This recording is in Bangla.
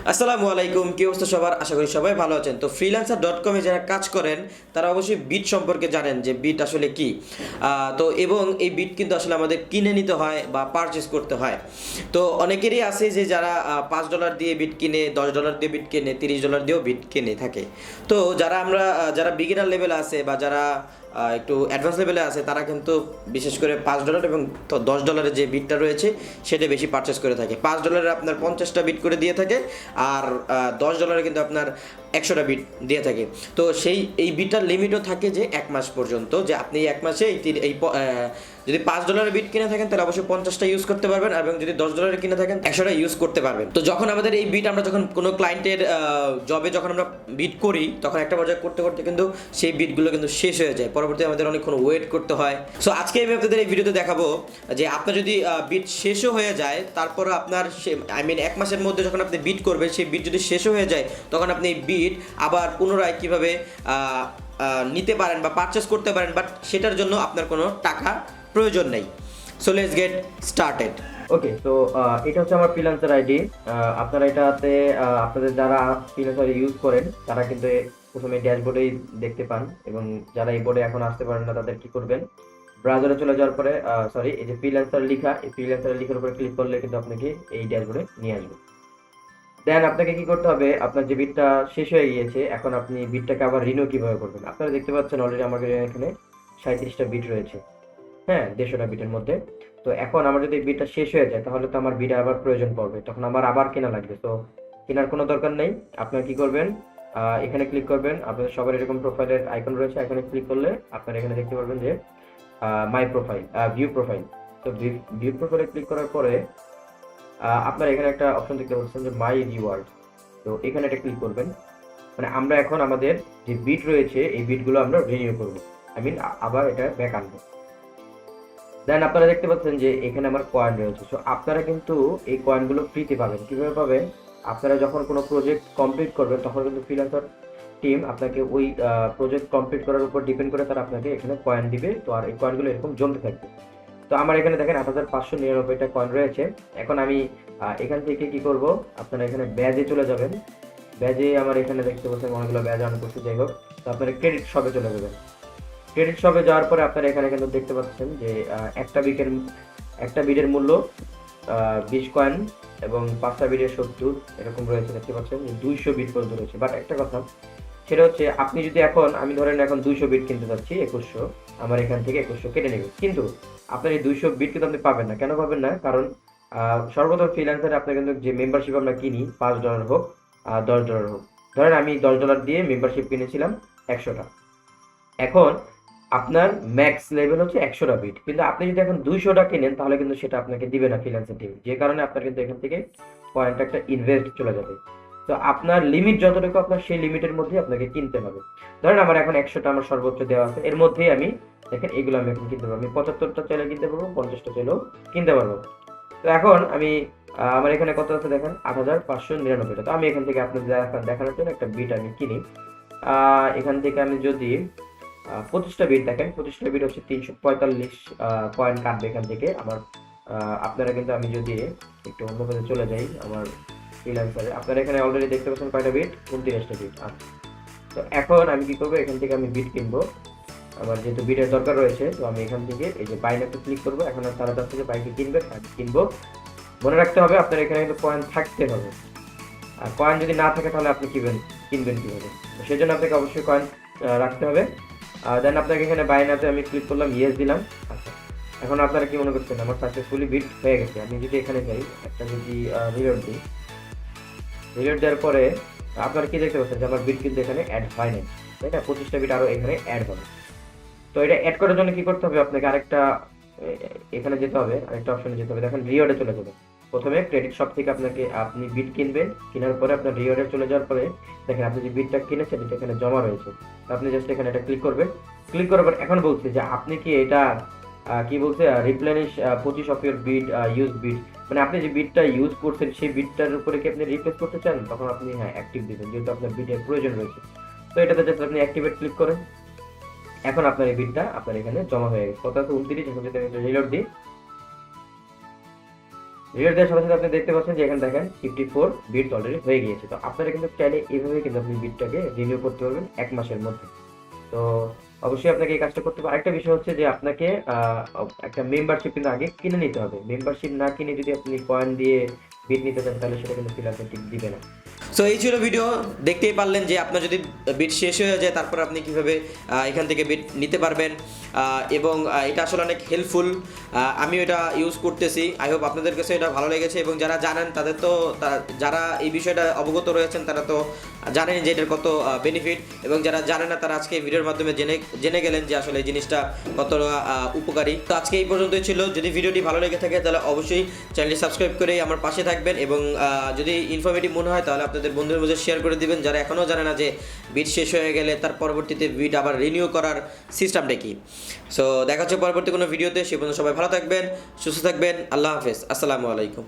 আসসালামু আলাইকুম, কি অবস্থা সবার? আশা করি সবাই ভালো আছেন। তো freelancer.com এ যারা কাজ করেন তারা অবশ্যই বিট সম্পর্কে জানেন যে বিট আসলে কি। তো এবং এই বিট কিন্তু আসলে আমাদের কিনে নিতে হয় বা পারচেস করতে হয়। তো অনেকেরই আছে যে যারা $5 দিয়ে বিট কিনে, $10 দিয়ে বিট কেনে, $30 দিয়েও বিট কিনে থাকে। তো যারা বিগিনার লেভেলে আছে বা যারা একটু অ্যাডভান্স লেভেলে আছে তারা কিন্তু বিশেষ করে $5 এবং $10 যে বিটটা রয়েছে সেটা বেশি পারচেস করে থাকে। $5 আপনার 50টা বিট করে দিয়ে থাকে, আর $10 কিন্তু আপনার 100টা বিট দিয়ে থাকে। তো এই বিটটার লিমিটও থাকে যে 1 মাস পর্যন্ত, যে আপনি 1 মাসে যদি $5 বিট কিনে থাকেন তাহলে অবশ্যই 50টা ইউজ করতে পারবেন, এবং যদি $10 কিনে থাকেন 100টা ইউজ করতে পারবেন। তো যখন আমাদের এই বিট আমরা যখন কোনো ক্লায়েন্টের জবে যখন আমরা বিট করি, তখন একটা পর্যায়ে করতে করতে কিন্তু সেই বিটগুলো কিন্তু শেষ হয়ে যায়, পরবর্তী আমাদের অনেকক্ষণ ওয়েট করতে হয়। সো আজকে আমি আপনাদের এই ভিডিওতে দেখাবো যে আপনার যদি বিট শেষও হয়ে যায়, তারপর আপনার 1 মাসের মধ্যে যখন আপনি বিট করবেন, সেই বিট যদি শেষও হয়ে যায়, তখন আপনি এই বিট আবার পুনরায় কীভাবে নিতে পারেন বা পারচেস করতে পারেন, বাট সেটার জন্য আপনার কোনো টাকা প্রয়োজন নেই। So let's get started. Okay, তো এটা হচ্ছে আমার ফ্রিল্যান্সার আইডি। আপনারা এটাতে আপনাদের যারা ফ্রিল্যান্সার ইউজ করেন তারা কিন্তু প্রথমে ড্যাশবোর্ডেই দেখতে পান, এবং যারা এই বোর্ডে এখন আসতে পারেন না তাদের কি করবেন, ব্রাউজারে চলে যাওয়ার পরে এই যে ফ্রিল্যান্সার লেখা, এই ফ্রিল্যান্সার লেখার উপরে ক্লিক করলে কিন্তু আপনাকে এই ড্যাশবোর্ডে নিয়ে আসবে। দেন আপনাকে কি করতে হবে, আপনার যে বিটটা শেষ হয়ে গিয়েছে, এখন আপনি বিটটাকে আবার রিনিউ কিভাবে করবেন। আপনারা দেখতে পাচ্ছেন অলরেডি আমাদের এখানে 37টা বিট রয়েছে, হ্যাঁ, 150টা বিটের মধ্যে। তো এখন আমার যদি বিটটা শেষ হয়ে যায় তাহলে তো আমার বিট আবার প্রয়োজন পড়বে, তখন আমার আবার কেনা লাগবে। তো কেনার কোনো দরকার নেই। আপনারা কি করবেন, এখানে ক্লিক করবেন। আপনাদের সবার এরকম প্রোফাইলের আইকন রয়েছে, এখানে ক্লিক করলে আপনারা এখানে দেখতে পারবেন যে মাই প্রোফাইল, ভিউ প্রোফাইল। তো ভিউ প্রোফাইলে ক্লিক করার পরে আপনারা এখানে একটা অপশন দেখতে পাচ্ছেন যে মাই রিওয়ার্ড। তো এখানে এটা ক্লিক করবেন। মানে আমরা এখন আমাদের যে বিট রয়েছে এই বিটগুলো আমরা রিনিউ করবো, আবার এটা ব্যাক আনবো। দেন আপনারা দেখতে পাচ্ছেন যে এখানে আমার কয়েন রয়েছে। সো আপনারা কিন্তু এই কয়েনগুলো ফ্রিতে পাবেন। কিভাবে পাবেন, আপনারা যখন কোনো প্রজেক্ট কমপ্লিট করবেন তখন কিন্তু ফ্রিল্যান্সার টিম আপনাকে ওই প্রজেক্ট কমপ্লিট করার উপর ডিপেন্ড করে তারা আপনাকে এখানে কয়েন দিবে। তো আর এই কয়েনগুলো এরকম জমতে থাকবে। তো আমার এখানে দেখেন 8599টা কয়েন রয়েছে। এখন আমি এখান থেকে কি করব, আপনারা এখানে ব্যাজে চলে যাবেন। ব্যাজে আমার এখানে দেখতে পাচ্ছেন অনেকগুলো ব্যাজ অন করছে, যাই হোক। তো আপনারা ক্রেডিট শপে চলে যাবেন। ক্রেডিট শপে যাওয়ার পরে আপনারা এখানে কিন্তু দেখতে পাচ্ছেন যে একটা বিটের মূল্য 20 কয়েন, এবং 5টা বিটের 70 এরকম রয়েছে। দেখতে পাচ্ছেন 200 বিট পর্যন্ত রয়েছে। বাট একটা কথা, সেটা হচ্ছে আপনি যদি আমি ধরেন এখন 200 বিট কিনতে যাচ্ছি 2100, আমার এখান থেকে 2100 কেটে নেবে, কিন্তু আপনার এই 200 বিট কিন্তু আপনি পাবেন না। কেন পাবেন না? কারণ সর্বপ্রথম ফ্রিল্যান্সারে আপনার কিন্তু যে মেম্বারশিপ আমরা কিনি, $5 হোক $10 হোক, ধরেন আমি $10 দিয়ে মেম্বারশিপ কিনেছিলাম 100টা। এখন আপনার ম্যাক্স লেভেল হচ্ছে 100টা বিট, কিন্তু আপনি যদি এখন 200টা কিনেন তাহলে কিন্তু সেটা আপনাকে দিবে না ফ্রিল্যান্সার টিম, যে কারণে আপনার কিন্তু এখান থেকে পয়েন্ট একটা ইনভেস্ট চলে যাবে। তো আপনার লিমিট যতটুকু, আপনার সেই লিমিটের মধ্যে আপনাকে কিনতে হবে। ধরেন আমার এখন 100টা আমার সর্বোচ্চ দেওয়া আছে, এর মধ্যেই আমি দেখেন এগুলো আমি এখন কিনতে পারবো। আমি 75টা চাইলে কিনতে পারবো, 50টা চাইলেও কিনতে পারবো। তো এখন আমি আমার এখানে কত আছে দেখেন, 8599টা। তো আমি এখান থেকে আপনাদের দেখানোর জন্য একটা বিট আমি কিনি। এখান থেকে আমি যদি 25টা বিট দেখেন, 25টা বিট হচ্ছে 345 কয়েন কাটবে এখান থেকে আমার। আপনারা কিন্তু আমি যদি একটু অন্য কাজে চলে যাই আমার ফ্রিল্যান্সারে, আপনারা এখানে অলরেডি দেখতে পাচ্ছেন কয়টা বিট, 29টা বিট। আচ্ছা, তো এখন আমি কি করবো, এখান থেকে আমি বিট কিনবো। আমার যেহেতু বিটের দরকার রয়েছে, তো আমি এখান থেকে এই যে বাইনে একটা ক্লিক করবো। এখন তারা তার থেকে বাইকে কিনবো। মনে রাখতে হবে আপনার এখানে কিন্তু কয়েন থাকতে হবে, আর কয়েন যদি না থাকে তাহলে আপনি কিনবেন কিভাবে? তো সেই জন্য আপনাকে অবশ্যই কয়েন রাখতে হবে। দেন আপনাকে এখানে বাইনাতে আমি ক্লিক করলাম, ইয়েস দিলাম। আচ্ছা, এখন আপনারা কি মনে করছেন আমার সাকসেসফুলি বিট হয়ে গেছে? আমি যদি এখানে যাই, একটা যদি রিলোড দিই, রিলোড দেওয়ার পরে আপনারা কি দেখতে পাচ্ছেন যে আমার বিট কিন্তু এখানে অ্যাড হয় নাই, তাই না? 25টা বিট আরও এখানে অ্যাড হবে। তো এটা অ্যাড করার জন্য কি করতে হবে, আপনাকে আরেকটা এখানে যেতে হবে, আরেকটা অপশনে যেতে হবে। দেখেন রিওয়ার্ডে চলে যাবে। প্রথমে ক্রেডিট শপ থেকে আপনি বিট কিনবেন, কেনার পরে আপনার রিওয়ার্ডে চলে যাওয়ার পরে দেখেন আপনি যে বিটটা কিনেছেন এটা এখানে জমা রয়েছে। আপনি জাস্ট এখানে এটা ক্লিক করবেন। ক্লিক করার পর এখন বলছে যে আপনি কি এটা কি বলছে, replenish 25 of your bit use bit, মানে আপনি যে বিটটা ইউজ করছেন সেই বিটটার উপরে কি আপনি রিপ্লেস করতে চান? তখন আপনি হ্যাঁ অ্যাক্টিভ দিবেন, যেহেতু আপনার বিটের প্রয়োজন রয়েছে। তো এটাতে জাস্ট আপনি অ্যাক্টিভেট ক্লিক করেন। এখন আপনার এই বিটটা আপনার এখানে জমা হয়ে গেছে। কত আছে? 29। এখন যদি আমি রিলোড দিই, রিলোড দেওয়ার সাথে সাথে আপনি দেখতে পাচ্ছেন যে এখানে দেখেন 54 বিটস অলরেডি হয়ে গিয়েছে। তো আপনারা কিন্তু চাইলে এইভাবে কিন্তু আপনি বিটটাকে রিনিউ করতে পারবেন 1 মাসের মধ্যে। তো অবশ্যই আপনাকে এই কাজটা করতে হবে। আরেকটা বিষয় হচ্ছে যে আপনাকে একটা মেম্বারশিপ কিন্তু আগে কিনে নিতে হবে। মেম্বারশিপ না কিনে যদি আপনি কয়েন দিয়ে বিট নিতে চান তাহলে সেটা কিন্তু ফ্রিল্যান্সার ঠিক দিবে না। সো এই ছিল ভিডিও, দেখতেই পারলেন যে আপনার যদি বিট শেষ হয়ে যায় তারপর আপনি কীভাবে এখান থেকে বিট নিতে পারবেন, এবং এটা আসলে অনেক হেল্পফুল। আমি এটা ইউজ করতেছি, আই হোপ আপনাদের কাছে এটা ভালো লেগেছে। এবং যারা জানেন তাদের তো যারা এই বিষয়টা অবগত রয়েছেন তারা তো জানেন যে এটার কত বেনিফিট, এবং যারা জানে না তারা আজকে এই ভিডিওর মাধ্যমে জেনে গেলেন যে আসলে এই জিনিসটা কতটা উপকারী। তো আজকে এই পর্যন্তই ছিল। যদি ভিডিওটি ভালো লেগে থাকে তাহলে অবশ্যই চ্যানেলটি সাবস্ক্রাইব করে আমার পাশে থাকবেন, এবং যদি ইনফরমেটিভ মনে হয় তাহলে আপনাদের বন্ধুদের মধ্যে শেয়ার করে দিবেন যারা এখনও জানে না যে বিট শেষ হয়ে গেলে তার পরবর্তীতে বিট আবার রিনিউ করার সিস্টেমটা কি। সো দেখা হচ্ছে পরবর্তী কোনো ভিডিওতে। সে পর্যন্ত সবাই ভালো থাকবেন, সুস্থ থাকবেন। আল্লাহ হাফেজ, আসসালামু আলাইকুম।